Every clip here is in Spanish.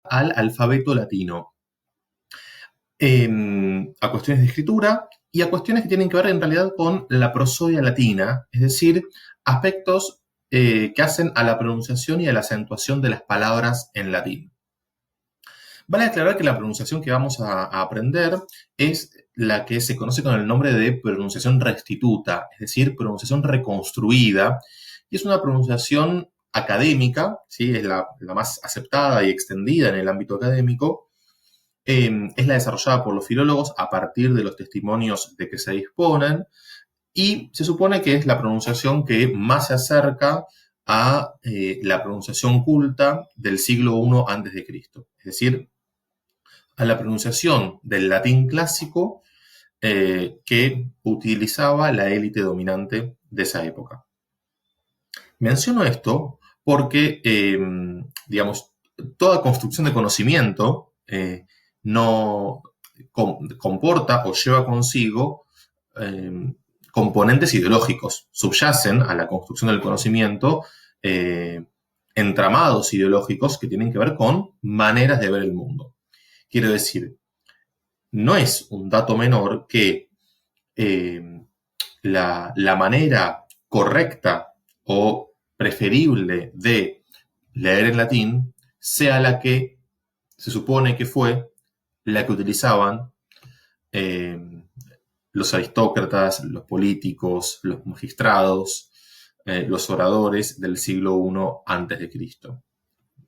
al alfabeto latino, a cuestiones de escritura y a cuestiones que tienen que ver en realidad con la prosodia latina, es decir, aspectos que hacen a la pronunciación y a la acentuación de las palabras en latín. Vale aclarar que la pronunciación que vamos a aprender es la que se conoce con el nombre de pronunciación restituta, es decir, pronunciación reconstruida, y es una pronunciación académica, ¿sí? Es la más aceptada y extendida en el ámbito académico. Es la desarrollada por los filólogos a partir de los testimonios de que se disponen, y se supone que es la pronunciación que más se acerca a la pronunciación culta del siglo I a.C., es decir, a la pronunciación del latín clásico que utilizaba la élite dominante de esa época. Menciono esto porque, digamos, toda construcción de conocimiento no comporta o lleva consigo componentes ideológicos. Subyacen a la construcción del conocimiento entramados ideológicos que tienen que ver con maneras de ver el mundo. Quiero decir, no es un dato menor que la manera correcta o preferible de leer en latín sea la que se supone que fue la que utilizaban los aristócratas, los políticos, los magistrados, los oradores del siglo I a.C.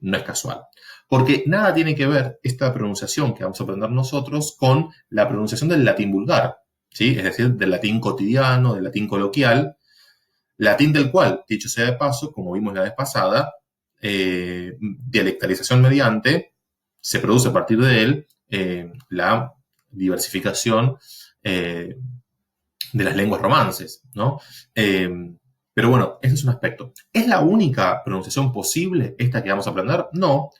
No es casual. Porque nada tiene que ver esta pronunciación que vamos a aprender nosotros con la pronunciación del latín vulgar, ¿sí? Es decir, del latín cotidiano, del latín coloquial, latín del cual, dicho sea de paso, como vimos la vez pasada, dialectalización mediante, se produce a partir de él la diversificación de las lenguas romances, ¿no? Pero bueno, ese es un aspecto. ¿Es la única pronunciación posible esta que vamos a aprender? No.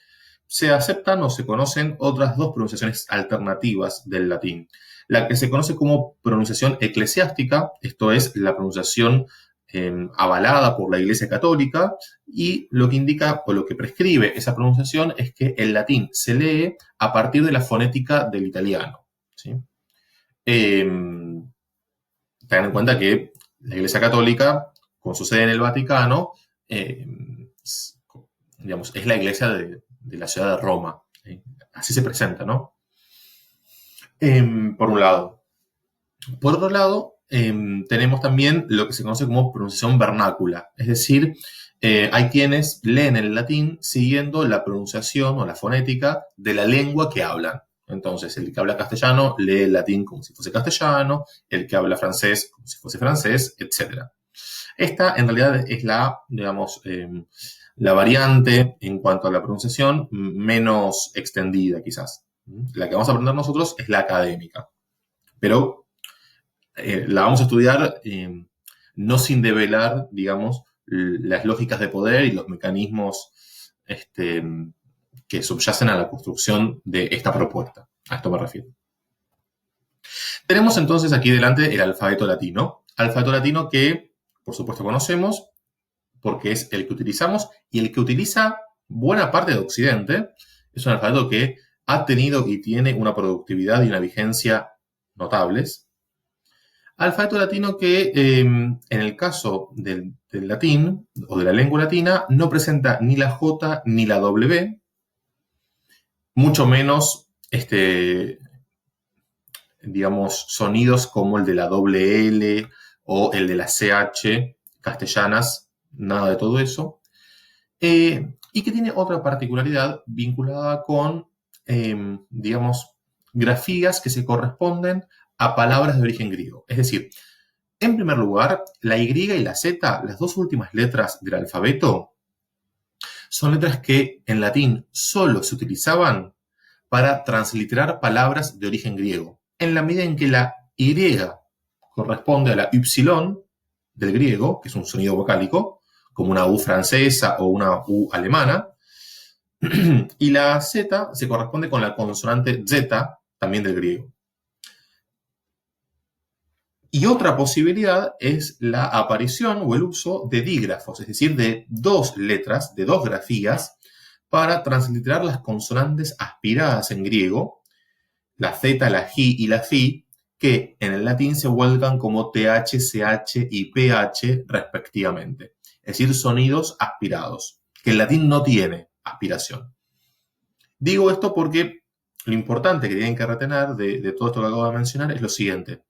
Se aceptan o se conocen otras dos pronunciaciones alternativas del latín. La que se conoce como pronunciación eclesiástica, esto es la pronunciación avalada por la Iglesia Católica, y lo que indica o lo que prescribe esa pronunciación es que el latín se lee a partir de la fonética del italiano, ¿sí? Tengan en cuenta que la Iglesia Católica, con su sede en el Vaticano, digamos, es la iglesia de la ciudad de Roma. Así se presenta, ¿no? Por un lado. Por otro lado, tenemos también lo que se conoce como pronunciación vernácula. Es decir, hay quienes leen el latín siguiendo la pronunciación o la fonética de la lengua que hablan. Entonces, el que habla castellano lee el latín como si fuese castellano, el que habla francés como si fuese francés, etc. Esta, en realidad, es la, digamos, la variante en cuanto a la pronunciación menos extendida, quizás. La que vamos a aprender nosotros es la académica. Pero la vamos a estudiar no sin develar, digamos, las lógicas de poder y los mecanismos que subyacen a la construcción de esta propuesta. A esto me refiero. Tenemos entonces aquí delante el alfabeto latino. Alfabeto latino que, por supuesto, conocemos porque es el que utilizamos y el que utiliza buena parte de Occidente. Es un alfabeto que ha tenido y tiene una productividad y una vigencia notables. Alfabeto latino que, en el caso del latín o de la lengua latina, no presenta ni la J ni la W, mucho menos digamos, sonidos como el de la doble L o el de la CH castellanas, nada de todo eso. Y que tiene otra particularidad vinculada con, digamos, grafías que se corresponden a palabras de origen griego. Es decir, en primer lugar, la Y y la Z, las dos últimas letras del alfabeto, son letras que en latín solo se utilizaban para transliterar palabras de origen griego, en la medida en que la Y corresponde a la Y del griego, que es un sonido vocálico, como una U francesa o una U alemana, y la Z se corresponde con la consonante Z, también del griego. Y otra posibilidad es la aparición o el uso de dígrafos, es decir, de dos letras, de dos grafías, para transliterar las consonantes aspiradas en griego, la Z, la J y la Fi, que en el latín se vuelcan como TH, CH y PH respectivamente. Es decir, sonidos aspirados, que el latín no tiene aspiración. Digo esto porque lo importante que tienen que retener de todo esto que acabo de mencionar es lo siguiente.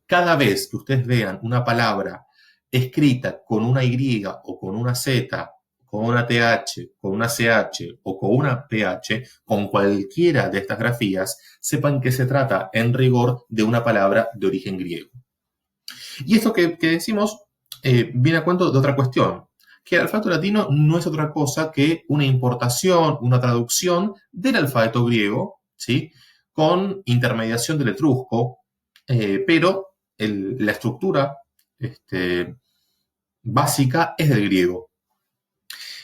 Cada vez que ustedes vean una palabra escrita con una Y o con una Z, con una TH, con una CH o con una PH, con cualquiera de estas grafías, sepan que se trata en rigor de una palabra de origen griego. Y esto que decimos viene a cuento de otra cuestión, que el alfabeto latino no es otra cosa que una importación, una traducción del alfabeto griego, ¿sí? Con intermediación del etrusco, pero la estructura básica es del griego,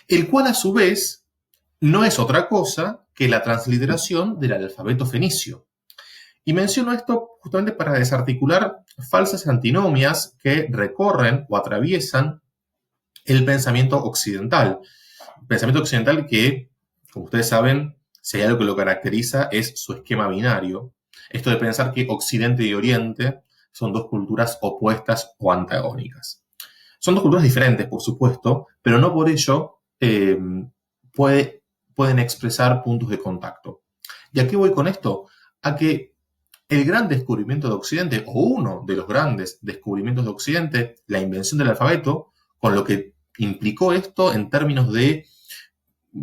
el cual a su vez no es otra cosa que la transliteración del alfabeto fenicio. Y menciono esto justamente para desarticular falsas antinomias que recorren o atraviesan el pensamiento occidental. Pensamiento occidental que, como ustedes saben, si hay algo que lo caracteriza es su esquema binario. Esto de pensar que Occidente y Oriente son dos culturas opuestas o antagónicas. Son dos culturas diferentes, por supuesto, pero no por ello pueden expresar puntos de contacto. ¿Y a qué voy con esto? A que el gran descubrimiento de Occidente, o uno de los grandes descubrimientos de Occidente, la invención del alfabeto, con lo que implicó esto en términos de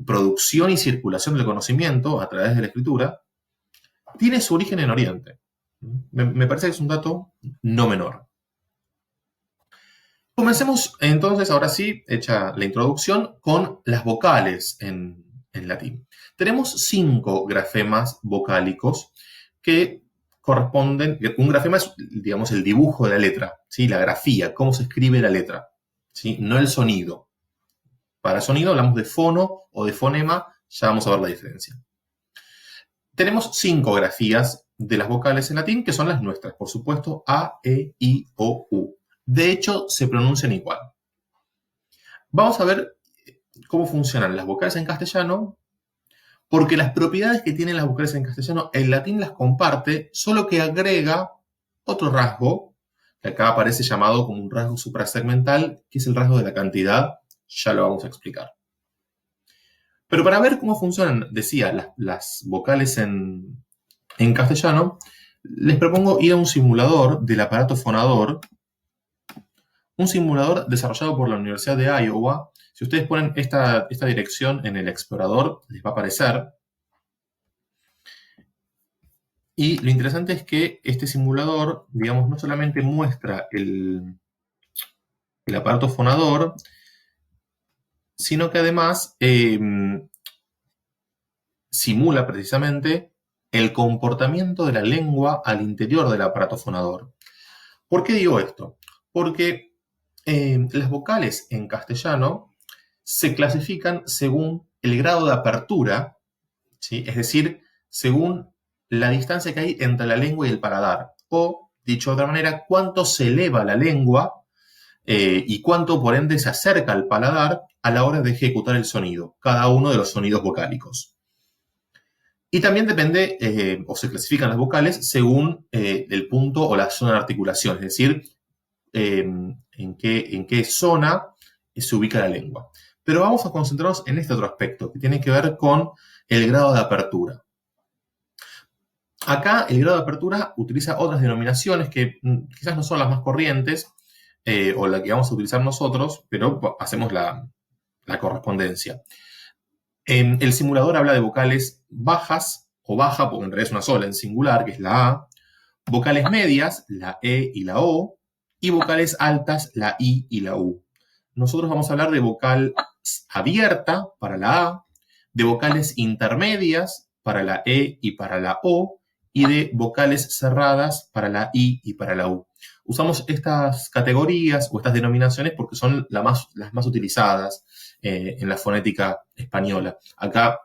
producción y circulación del conocimiento a través de la escritura, tiene su origen en Oriente. Me parece que es un dato no menor. Comencemos entonces, ahora sí, hecha la introducción, con las vocales en latín. Tenemos 5 grafemas vocálicos que corresponden, un grafema es, digamos, el dibujo de la letra, ¿sí? La grafía, cómo se escribe la letra, ¿sí? No el sonido. Para sonido hablamos de fono o de fonema, ya vamos a ver la diferencia. Tenemos 5 grafías de las vocales en latín, que son las nuestras, por supuesto, A, E, I, O, U. De hecho, se pronuncian igual. Vamos a ver cómo funcionan las vocales en castellano, porque las propiedades que tienen las vocales en castellano, el latín las comparte, solo que agrega otro rasgo, que acá aparece llamado como un rasgo suprasegmental, que es el rasgo de la cantidad. Ya lo vamos a explicar. Pero para ver cómo funcionan, decía, las vocales en castellano, les propongo ir a un simulador del aparato fonador, un simulador desarrollado por la Universidad de Iowa. Si ustedes ponen esta dirección en el explorador, les va a aparecer. Y lo interesante es que este simulador, digamos, no solamente muestra el aparato fonador, sino que además simula precisamente el comportamiento de la lengua al interior del aparato fonador. ¿Por qué digo esto? Porque las vocales en castellano se clasifican según el grado de apertura, ¿sí? Es decir, según la distancia que hay entre la lengua y el paladar. O, dicho de otra manera, cuánto se eleva la lengua y cuánto, por ende, se acerca al paladar a la hora de ejecutar el sonido, cada uno de los sonidos vocálicos. Y también depende, o se clasifican las vocales según el punto o la zona de articulación, es decir, en qué zona se ubica la lengua. Pero vamos a concentrarnos en este otro aspecto, que tiene que ver con el grado de apertura. Acá el grado de apertura utiliza otras denominaciones que quizás no son las más corrientes, o la que vamos a utilizar nosotros, pero hacemos la correspondencia. El simulador habla de vocales bajas o baja, porque en realidad es una sola en singular, que es la A, vocales medias, la E y la O, y vocales altas, la I y la U. Nosotros vamos a hablar de vocal abierta para la A, de vocales intermedias para la E y para la O, y de vocales cerradas para la I y para la U. Usamos estas categorías o estas denominaciones porque son las más utilizadas en la fonética española. Acá,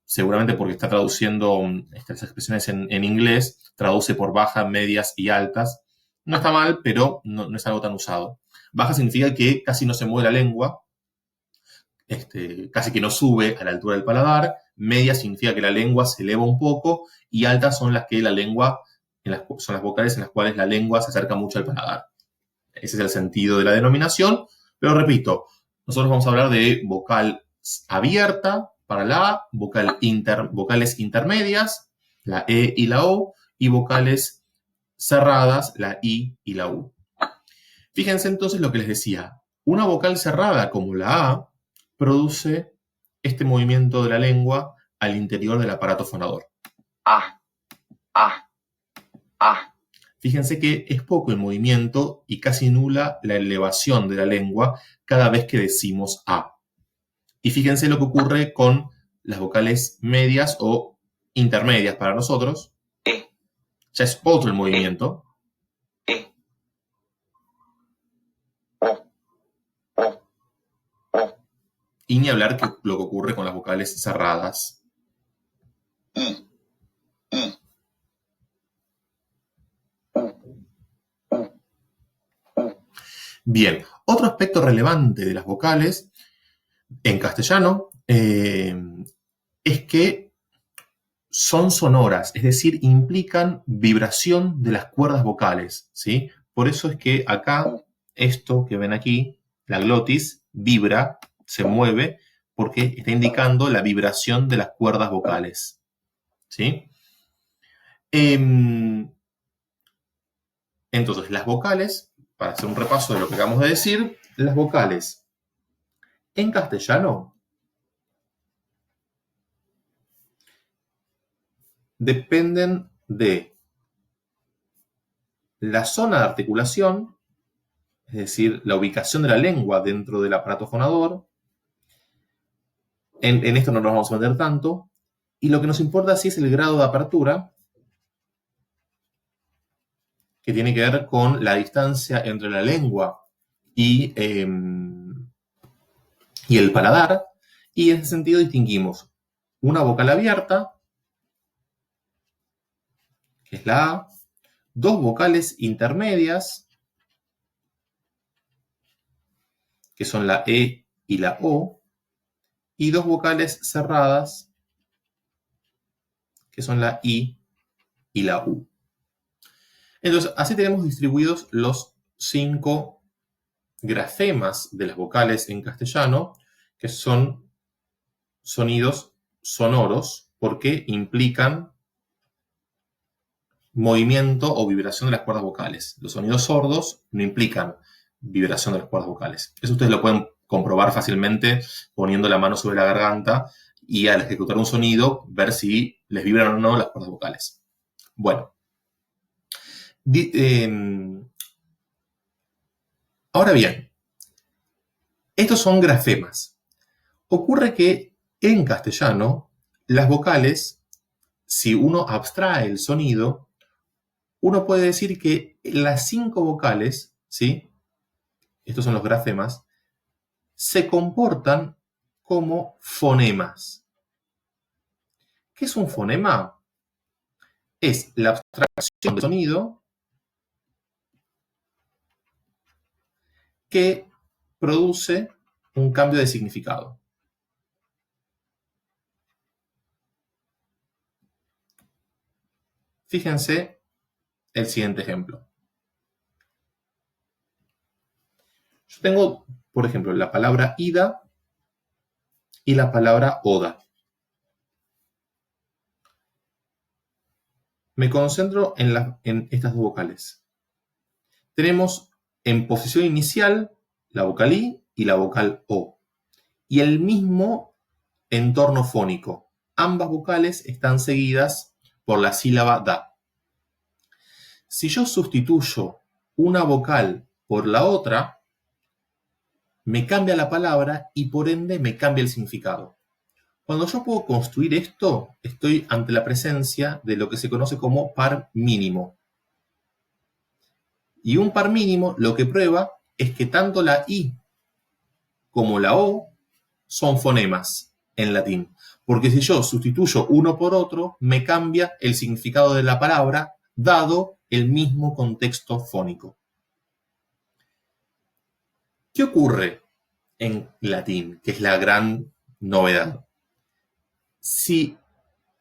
seguramente porque está traduciendo estas expresiones en inglés, traduce por baja, medias y altas. No está mal, pero no es algo tan usado. Baja significa que casi no se mueve la lengua. casi que no sube a la altura del paladar. Media significa que la lengua se eleva un poco y altas son las que la lengua, son las vocales en las cuales la lengua se acerca mucho al paladar. Ese es el sentido de la denominación, pero repito, nosotros vamos a hablar de vocal abierta para la A, vocales intermedias, la E y la O, y vocales cerradas, la I y la U. Fíjense entonces lo que les decía. Una vocal cerrada como la A produce este movimiento de la lengua al interior del aparato fonador. A, A, A. Fíjense que es poco el movimiento y casi nula la elevación de la lengua cada vez que decimos A. Y fíjense lo que ocurre con las vocales medias o intermedias para nosotros. Ya es otro el movimiento. Y ni hablar que lo que ocurre con las vocales cerradas. Bien, otro aspecto relevante de las vocales en castellano es que son sonoras, es decir, implican vibración de las cuerdas vocales, ¿sí? Por eso es que acá, esto que ven aquí, la glotis, vibra, se mueve, porque está indicando la vibración de las cuerdas vocales, ¿sí? Entonces, las vocales, para hacer un repaso de lo que acabamos de decir, las vocales en castellano dependen de la zona de articulación, es decir, la ubicación de la lengua dentro del aparato fonador. En esto no nos vamos a meter tanto. Y lo que nos importa sí es el grado de apertura, que tiene que ver con la distancia entre la lengua y el paladar. Y en ese sentido distinguimos una vocal abierta, que es la A, dos vocales intermedias, que son la E y la O, y dos vocales cerradas, que son la I y la U. Entonces, así tenemos distribuidos los 5 grafemas de las vocales en castellano, que son sonidos sonoros, porque implican movimiento o vibración de las cuerdas vocales. Los sonidos sordos no implican vibración de las cuerdas vocales. Eso ustedes lo pueden comprobar fácilmente poniendo la mano sobre la garganta y al ejecutar un sonido ver si les vibran o no las cuerdas vocales. Bueno. Ahora bien, estos son grafemas. Ocurre que en castellano las vocales, si uno abstrae el sonido, uno puede decir que las 5 vocales, ¿sí? Estos son los grafemas, se comportan como fonemas. ¿Qué es un fonema? Es la abstracción del sonido que produce un cambio de significado. Fíjense el siguiente ejemplo. Yo tengo, por ejemplo, la palabra ida y la palabra oda. Me concentro en estas dos vocales. Tenemos en posición inicial la vocal I y la vocal O. Y el mismo entorno fónico. Ambas vocales están seguidas por la sílaba da. Si yo sustituyo una vocal por la otra, me cambia la palabra y por ende me cambia el significado. Cuando yo puedo construir esto, estoy ante la presencia de lo que se conoce como par mínimo. Y un par mínimo lo que prueba es que tanto la I como la O son fonemas en latín. Porque si yo sustituyo uno por otro, me cambia el significado de la palabra, dado el mismo contexto fónico. ¿Qué ocurre en latín, que es la gran novedad. Si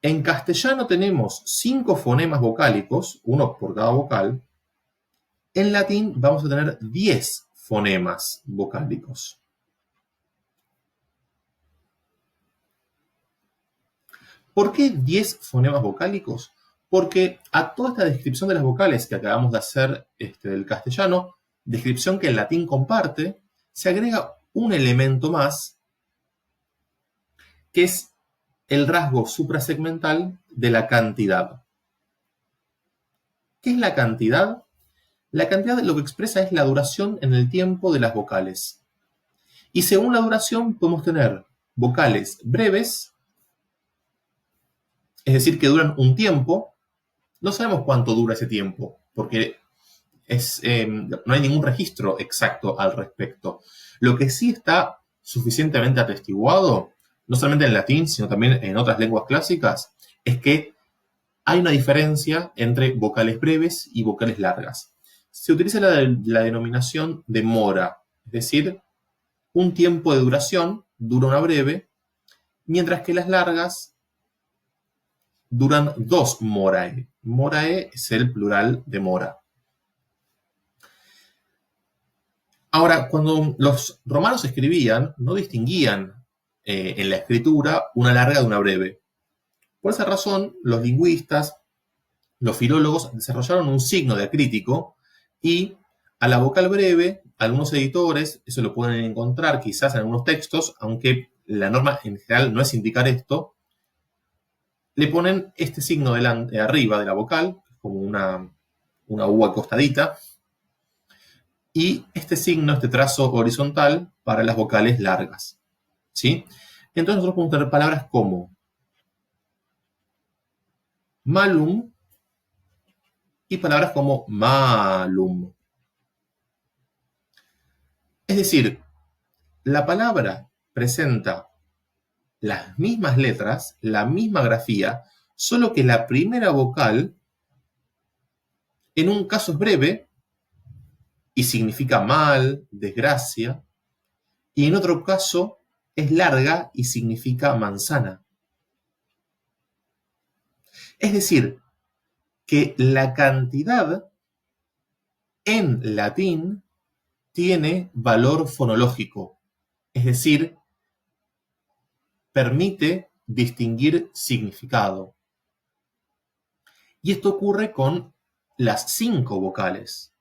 en castellano tenemos 5 fonemas vocálicos, uno por cada vocal, en latín vamos a tener 10 fonemas vocálicos. ¿Por qué 10 fonemas vocálicos? Porque a toda esta descripción de las vocales que acabamos de hacer del castellano, descripción que el latín comparte, se agrega un elemento más, que es el rasgo suprasegmental de la cantidad. ¿Qué es la cantidad? La cantidad lo que expresa es la duración en el tiempo de las vocales. Y según la duración podemos tener vocales breves, es decir, que duran un tiempo. No sabemos cuánto dura ese tiempo, porque no hay ningún registro exacto al respecto. Lo que sí está suficientemente atestiguado, no solamente en latín, sino también en otras lenguas clásicas, es que hay una diferencia entre vocales breves y vocales largas. Se utiliza la denominación de mora, es decir, un tiempo de duración dura una breve, mientras que las largas duran 2 morae. Morae es el plural de mora. Ahora, cuando los romanos escribían, no distinguían en la escritura una larga de una breve. Por esa razón, los lingüistas, los filólogos desarrollaron un signo diacrítico y a la vocal breve, algunos editores, eso lo pueden encontrar quizás en algunos textos, aunque la norma en general no es indicar esto, le ponen este signo arriba de la vocal, como una U acostadita, y este signo, este trazo horizontal para las vocales largas. ¿Sí? Entonces nosotros podemos tener palabras como malum y palabras como malum. Es decir, la palabra presenta las mismas letras, la misma grafía, solo que la primera vocal en un caso es breve y significa mal, desgracia, y en otro caso es larga y significa manzana. Es decir, que la cantidad en latín tiene valor fonológico, es decir, permite distinguir significado. Y esto ocurre con las 5 vocales.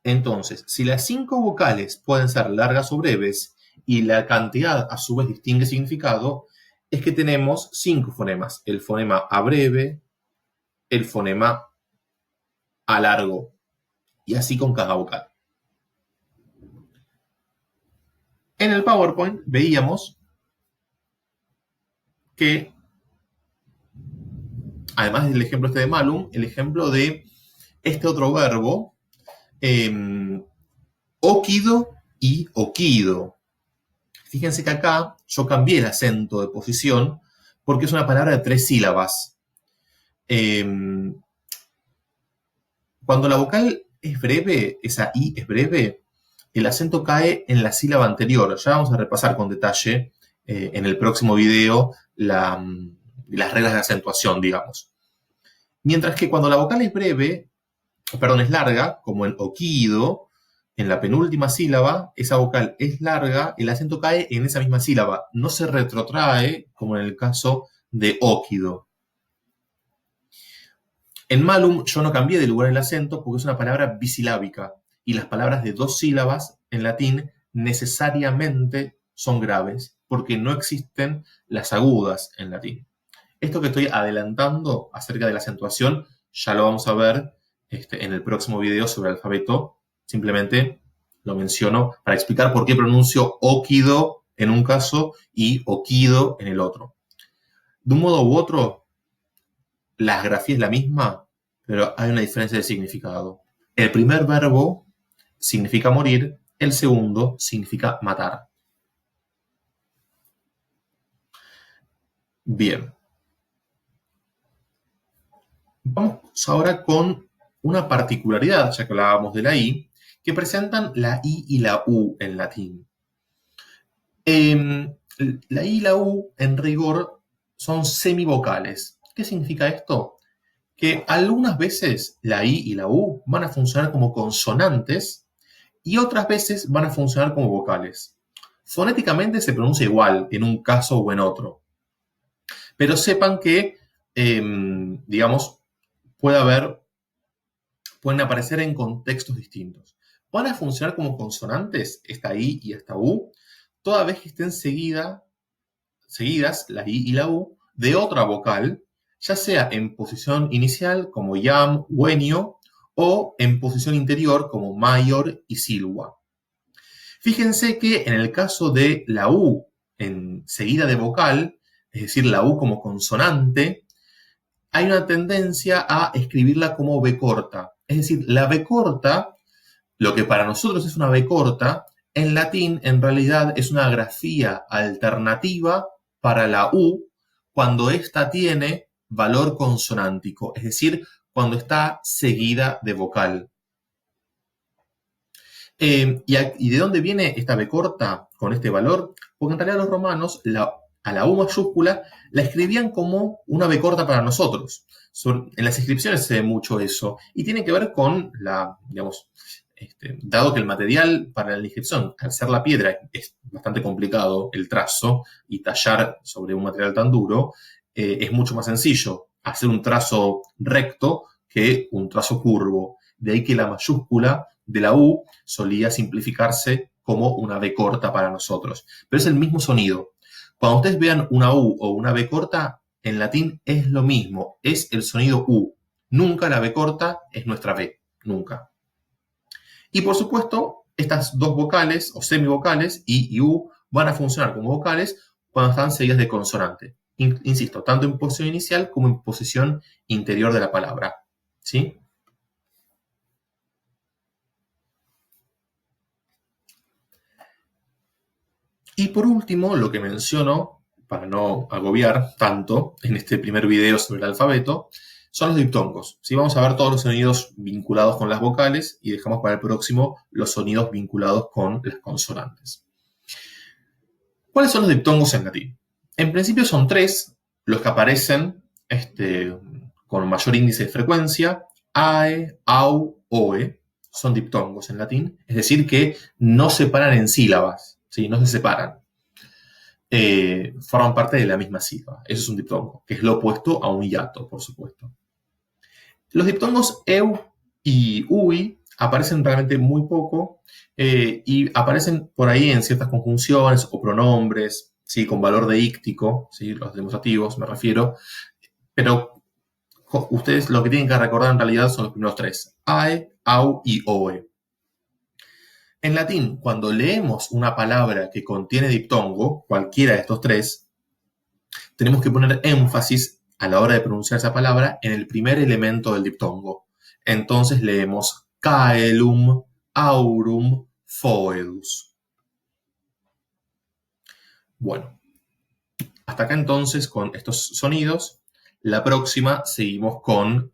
Entonces, si las 5 vocales pueden ser largas o breves y la cantidad a su vez distingue significado, es que tenemos 5 fonemas. El fonema a breve, el fonema a largo, y así con cada vocal. En el PowerPoint veíamos que, además del ejemplo de malum, el ejemplo de este otro verbo, óquido y oquido. Fíjense que acá yo cambié el acento de posición porque es una palabra de 3 sílabas. Cuando la vocal es breve, esa I es breve, el acento cae en la sílaba anterior. Ya vamos a repasar con detalle en el próximo video las reglas de acentuación, digamos. Mientras que cuando la vocal es es larga, como el oquido, en la penúltima sílaba, esa vocal es larga, el acento cae en esa misma sílaba, no se retrotrae como en el caso de óquido. En malum yo no cambié de lugar el acento porque es una palabra bisilábica y las palabras de 2 sílabas en latín necesariamente son graves porque no existen las agudas en latín. Esto que estoy adelantando acerca de la acentuación ya lo vamos a ver en el próximo video sobre el alfabeto. Simplemente lo menciono para explicar por qué pronuncio óquido en un caso y oquido en el otro. De un modo u otro, la grafía es la misma, pero hay una diferencia de significado. El primer verbo significa morir, el segundo significa matar. Bien. Vamos ahora con una particularidad, ya que hablábamos de la I, que presentan la I y la U en latín. La I y la U, en rigor, son semivocales. ¿Qué significa esto? Que algunas veces la I y la U van a funcionar como consonantes y otras veces van a funcionar como vocales. Fonéticamente se pronuncia igual en un caso o en otro, pero sepan que, digamos, pueden aparecer en contextos distintos. Van a funcionar como consonantes, esta I y esta U, toda vez que estén seguidas, la I y la U, de otra vocal, ya sea en posición inicial como yam, wenio, o en posición interior como mayor y silwa. Fíjense que en el caso de la U en seguida de vocal, es decir, la U como consonante, hay una tendencia a escribirla como B corta. Es decir, la B corta, lo que para nosotros es una B corta, en latín en realidad es una grafía alternativa para la U cuando ésta tiene valor consonántico, es decir, cuando está seguida de vocal. ¿Y de dónde viene esta B corta con este valor? Porque en realidad los romanos a la U mayúscula la escribían como una B corta para nosotros. En las inscripciones se ve mucho eso y tiene que ver con digamos, dado que el material para la inscripción, al ser la piedra, es bastante complicado el trazo y tallar sobre un material tan duro, es mucho más sencillo hacer un trazo recto que un trazo curvo. De ahí que la mayúscula de la U solía simplificarse como una B corta para nosotros. Pero es el mismo sonido. Cuando ustedes vean una U o una B corta, en latín es lo mismo, es el sonido U. Nunca la B corta es nuestra B, nunca. Y por supuesto, estas dos vocales o semivocales, I y U, van a funcionar como vocales cuando están seguidas de consonante. Insisto, tanto en posición inicial como en posición interior de la palabra. ¿Sí? Y por último, lo que menciono, para no agobiar tanto en este primer video sobre el alfabeto, son los diptongos. ¿Sí? Vamos a ver todos los sonidos vinculados con las vocales y dejamos para el próximo los sonidos vinculados con las consonantes. ¿Cuáles son los diptongos en latín? En principio son tres los que aparecen con mayor índice de frecuencia. Ae, au, oe son diptongos en latín, es decir, que no se paran en sílabas, ¿sí? No se separan. Forman parte de la misma sílaba. Eso es un diptongo, que es lo opuesto a un hiato, por supuesto. Los diptongos eu y ui aparecen realmente muy poco y aparecen por ahí en ciertas conjunciones o pronombres, ¿sí? Con valor deíctico, ¿sí? Los demostrativos me refiero, pero ustedes lo que tienen que recordar en realidad son los primeros tres, ae, au y oe. En latín, cuando leemos una palabra que contiene diptongo, cualquiera de estos tres, tenemos que poner énfasis a la hora de pronunciar esa palabra en el primer elemento del diptongo. Entonces leemos caelum, aurum, foedus. Bueno, hasta acá entonces con estos sonidos. La próxima seguimos con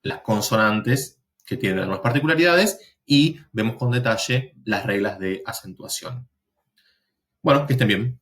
las consonantes que tienen algunas particularidades y vemos con detalle las reglas de acentuación. Bueno, que estén bien.